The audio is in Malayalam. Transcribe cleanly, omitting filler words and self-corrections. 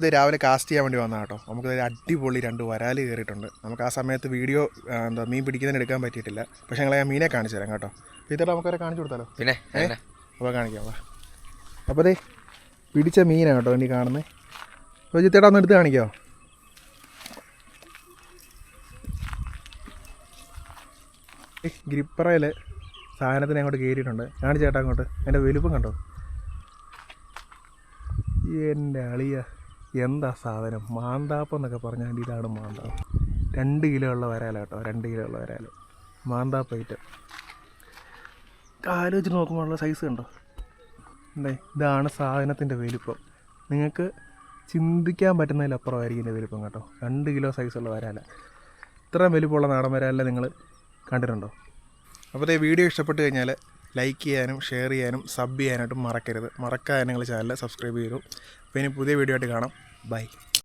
ഇത് രാവിലെ കാസ്റ്റ് ചെയ്യാൻ വേണ്ടി വന്നതാണ് കേട്ടോ. നമുക്ക് അടിപൊളി 2 വരാല് കയറിയിട്ടുണ്ട്. നമുക്ക് ആ സമയത്ത് വീഡിയോ മീൻ പിടിക്കുന്നതിന് എടുക്കാൻ പറ്റിയിട്ടില്ല. പക്ഷേ ഞങ്ങൾ മീനെ കാണിച്ചു തരാം കേട്ടോ. ഇതേട്ടാ നമുക്കവരെ കാണിച്ചു കൊടുത്താലോ? പിന്നെ അപ്പോൾ കാണിക്കാം. അപ്പോൾ അതേ പിടിച്ച മീനാണ് കേട്ടോ ഇനി കാണുന്നത്. അപ്പോൾ ജിത്തേട്ടാ ഒന്ന് എടുത്ത് കാണിക്കാമോ? ഗ്രിപ്പറയിൽ സാധനത്തിന് അങ്ങോട്ട് കയറിയിട്ടുണ്ട്. കാണിച്ചേട്ടാ അങ്ങോട്ട്. അതിൻ്റെ വലുപ്പം കണ്ടോ? എൻ്റെ അളിയ എന്താ സാധനം! മാന്താപ്പം എന്നൊക്കെ പറഞ്ഞാൽ ഇതാണ് മാന്താപ്പം. 2 കിലോ ഉള്ള വരാല കേട്ടോ. 2 കിലോ ഉള്ള വരാൽ മാന്താപ്പം ഐറ്റം. ആലോചിച്ച് നോക്കുമ്പോഴുള്ള സൈസ് കണ്ടോ? എന്തേ ഇതാണ് സാധനത്തിൻ്റെ വലുപ്പം. നിങ്ങൾക്ക് ചിന്തിക്കാൻ പറ്റുന്നതിലപ്പുറമായിരിക്കും ഇതിൻ്റെ വലുപ്പം കേട്ടോ. 2 കിലോ സൈസുള്ള വരാല. ഇത്രയും വലുപ്പമുള്ള നാടൻ വരാല നിങ്ങൾ കണ്ടിട്ടുണ്ടോ? അപ്പോൾ ഈ വീഡിയോ ഇഷ്ടപ്പെട്ട് കഴിഞ്ഞാൽ ലൈക്ക് ചെയ്യാനും ഷെയർ ചെയ്യാനും സബ് ചെയ്യാനായിട്ടും മറക്കരുത്. മറക്കാതെ നിങ്ങൾ ചാനൽ സബ്സ്ക്രൈബ് ചെയ്തു. അപ്പോൾ ഇനി പുതിയ വീഡിയോ ആയിട്ട് കാണാം. ബൈ.